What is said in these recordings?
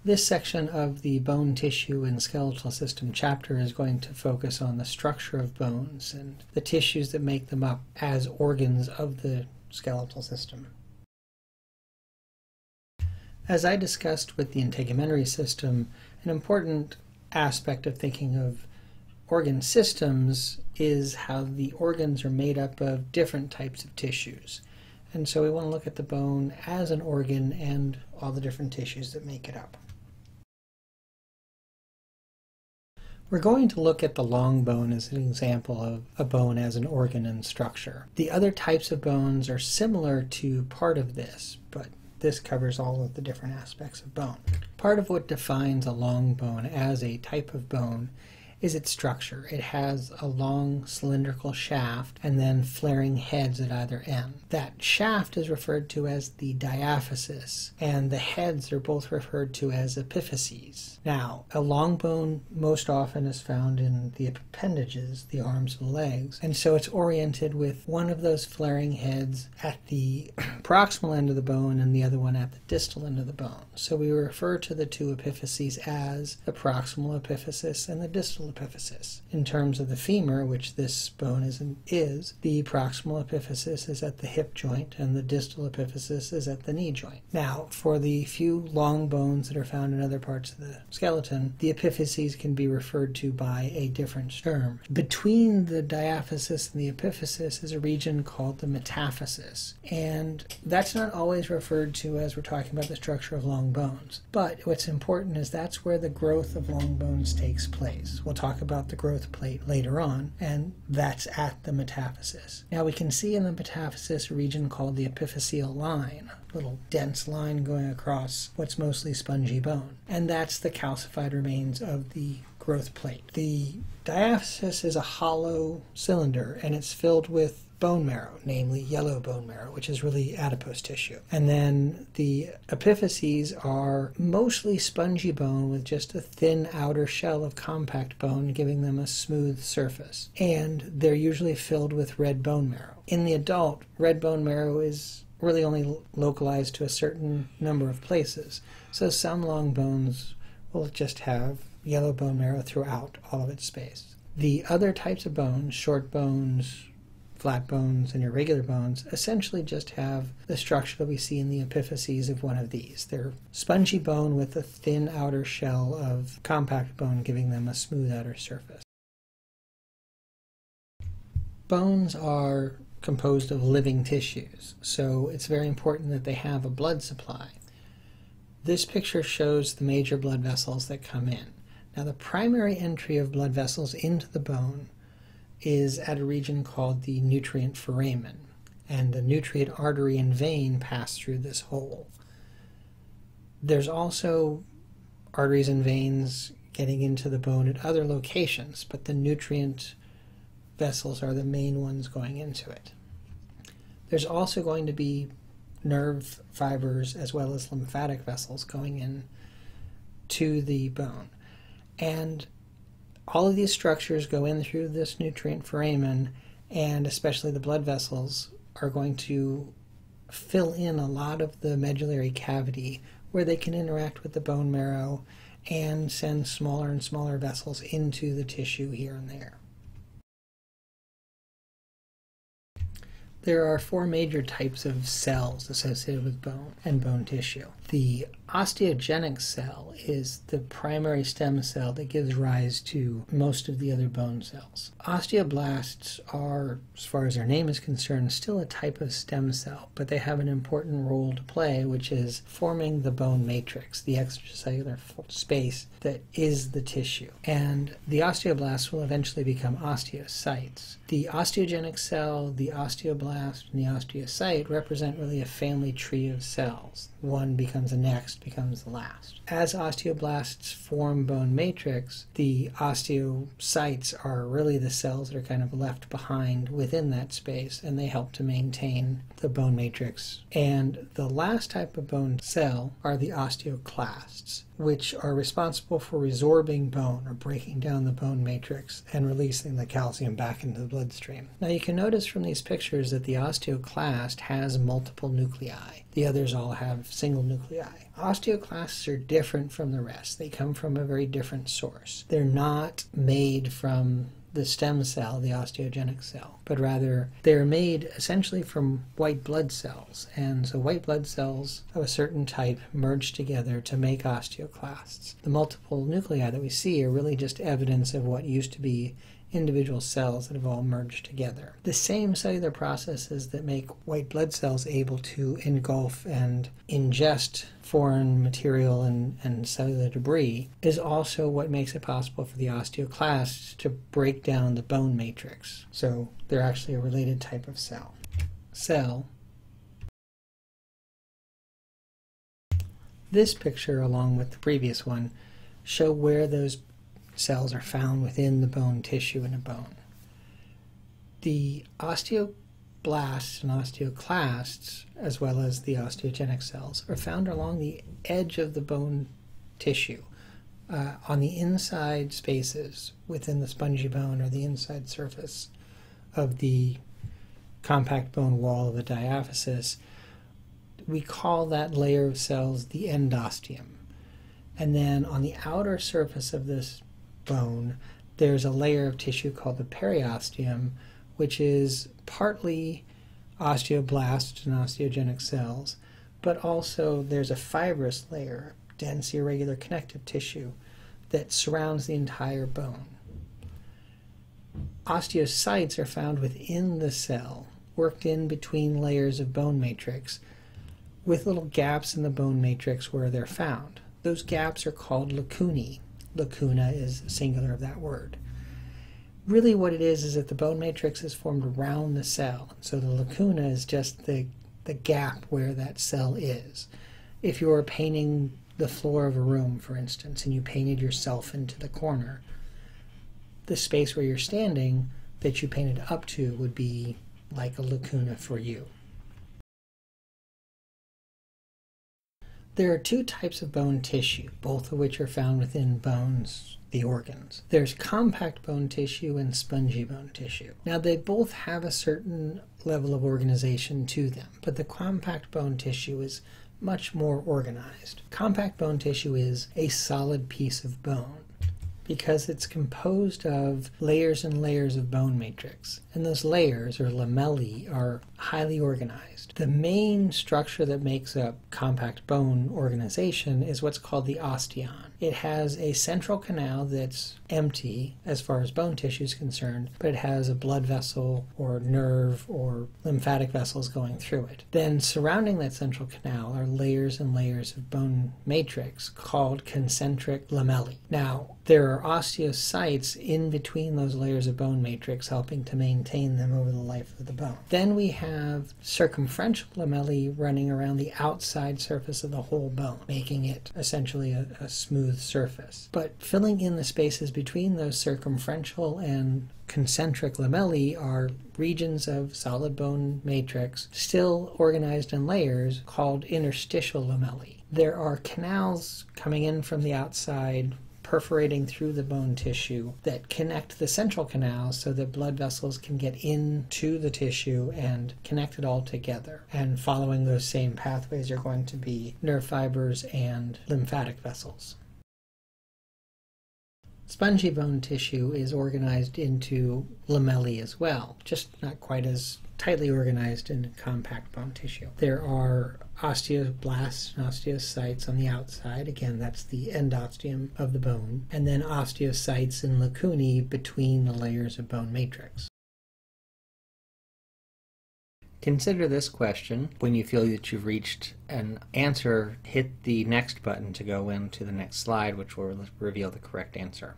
This section of the bone tissue and skeletal system chapter is going to focus on the structure of bones and the tissues that make them up as organs of the skeletal system. As I discussed with the integumentary system, an important aspect of thinking of organ systems is how the organs are made up of different types of tissues. And so we want to look at the bone as an organ and all the different tissues that make it up. We're going to look at the long bone as an example of a bone as an organ and structure. The other types of bones are similar to part of this, but this covers all of the different aspects of bone. Part of what defines a long bone as a type of bone is its structure. It has a long cylindrical shaft and then flaring heads at either end. That shaft is referred to as the diaphysis, and the heads are both referred to as epiphyses. Now, a long bone most often is found in the appendages, the arms and legs, and so it's oriented with one of those flaring heads at the proximal end of the bone and the other one at the distal end of the bone. So we refer to the two epiphyses as the proximal epiphysis and the distal epiphysis. In terms of the femur, which this bone is, the proximal epiphysis is at the hip joint and the distal epiphysis is at the knee joint. Now, for the few long bones that are found in other parts of the skeleton, the epiphyses can be referred to by a different term. Between the diaphysis and the epiphysis is a region called the metaphysis, and that's not always referred to as we're talking about the structure of long bones. But what's important is that's where the growth of long bones takes place. We'll talk about the growth plate later on, and that's at the metaphysis. Now we can see in the metaphysis a region called the epiphyseal line, a little dense line going across what's mostly spongy bone, and that's the calcified remains of the growth plate. The diaphysis is a hollow cylinder, and it's filled with bone marrow, namely yellow bone marrow, which is really adipose tissue. And then the epiphyses are mostly spongy bone with just a thin outer shell of compact bone, giving them a smooth surface. And they're usually filled with red bone marrow. In the adult, red bone marrow is really only localized to a certain number of places. So some long bones will just have yellow bone marrow throughout all of its space. The other types of bones, short bones, flat bones, and irregular bones, essentially just have the structure that we see in the epiphyses of one of these. They're spongy bone with a thin outer shell of compact bone, giving them a smooth outer surface. Bones are composed of living tissues, so it's very important that they have a blood supply. This picture shows the major blood vessels that come in. Now, the primary entry of blood vessels into the bone is at a region called the nutrient foramen, and the nutrient artery and vein pass through this hole. There's also arteries and veins getting into the bone at other locations, but the nutrient vessels are the main ones going into it. There's also going to be nerve fibers as well as lymphatic vessels going in to the bone. And all of these structures go in through this nutrient foramen, and especially the blood vessels are going to fill in a lot of the medullary cavity where they can interact with the bone marrow and send smaller and smaller vessels into the tissue here and there. There are four major types of cells associated with bone and bone tissue. The osteogenic cell is the primary stem cell that gives rise to most of the other bone cells. Osteoblasts are, as far as their name is concerned, still a type of stem cell, but they have an important role to play, which is forming the bone matrix, the extracellular space that is the tissue. And the osteoblasts will eventually become osteocytes. The osteogenic cell, the osteoblast, and the osteocyte represent really a family tree of cells. One becomes the next, becomes the last. As osteoblasts form bone matrix, the osteocytes are really the cells that are kind of left behind within that space, and they help to maintain the bone matrix. And the last type of bone cell are the osteoclasts, which are responsible for resorbing bone or breaking down the bone matrix and releasing the calcium back into the bloodstream. Now you can notice from these pictures that the osteoclast has multiple nuclei. The others all have single nuclei. osteoclasts are different from the rest. They come from a very different source. They're not made from the stem cell, the osteogenic cell, but rather they're made essentially from white blood cells. And so white blood cells of a certain type merge together to make osteoclasts. The multiple nuclei that we see are really just evidence of what used to be individual cells that have all merged together. The same cellular processes that make white blood cells able to engulf and ingest foreign material and cellular debris is also what makes it possible for the osteoclasts to break down the bone matrix. So they're actually a related type of cell. This picture, along with the previous one, show where those cells are found within the bone tissue in a bone. The osteoblasts and osteoclasts, as well as the osteogenic cells, are found along the edge of the bone tissue, on the inside spaces within the spongy bone or the inside surface of the compact bone wall of the diaphysis. We call that layer of cells the endosteum. And then on the outer surface of this bone, there's a layer of tissue called the periosteum, which is partly osteoblasts and osteogenic cells, but also there's a fibrous layer, dense irregular connective tissue, that surrounds the entire bone. Osteocytes are found within the cell, worked in between layers of bone matrix, with little gaps in the bone matrix where they're found. Those gaps are called lacunae. Lacuna is singular of that word. Really what it is that the bone matrix is formed around the cell. So the lacuna is just the gap where that cell is. If you were painting the floor of a room, for instance, and you painted yourself into the corner, the space where you're standing that you painted up to would be like a lacuna for you. There are two types of bone tissue, both of which are found within bones, the organs. There's compact bone tissue and spongy bone tissue. Now, they both have a certain level of organization to them, but the compact bone tissue is much more organized. Compact bone tissue is a solid piece of bone because it's composed of layers and layers of bone matrix. And those layers, or lamellae, are highly organized. The main structure that makes up compact bone organization is what's called the osteon. It has a central canal that's empty as far as bone tissue is concerned, but it has a blood vessel or nerve or lymphatic vessels going through it. Then surrounding that central canal are layers and layers of bone matrix called concentric lamellae. Now, there are osteocytes in between those layers of bone matrix helping to maintain them over the life of the bone. Then we have circumferential lamellae running around the outside surface of the whole bone, making it essentially a smooth surface. But filling in the spaces between those circumferential and concentric lamellae are regions of solid bone matrix still organized in layers called interstitial lamellae. There are canals coming in from the outside, perforating through the bone tissue that connect the central canals so that blood vessels can get into the tissue and connect it all together. And following those same pathways are going to be nerve fibers and lymphatic vessels. Spongy bone tissue is organized into lamellae as well, just not quite as tightly organized in compact bone tissue. There are osteoblasts and osteocytes on the outside. Again, that's the endosteum of the bone. And then osteocytes and lacunae between the layers of bone matrix. Consider this question. When you feel that you've reached an answer, hit the next button to go into the next slide, which will reveal the correct answer.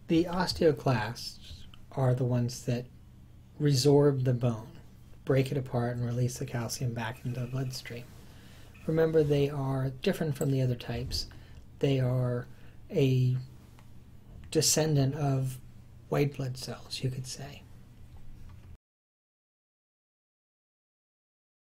The osteoclasts are the ones that resorb the bone, break it apart and release the calcium back into the bloodstream. Remember, they are different from the other types. They are a descendant of white blood cells, you could say.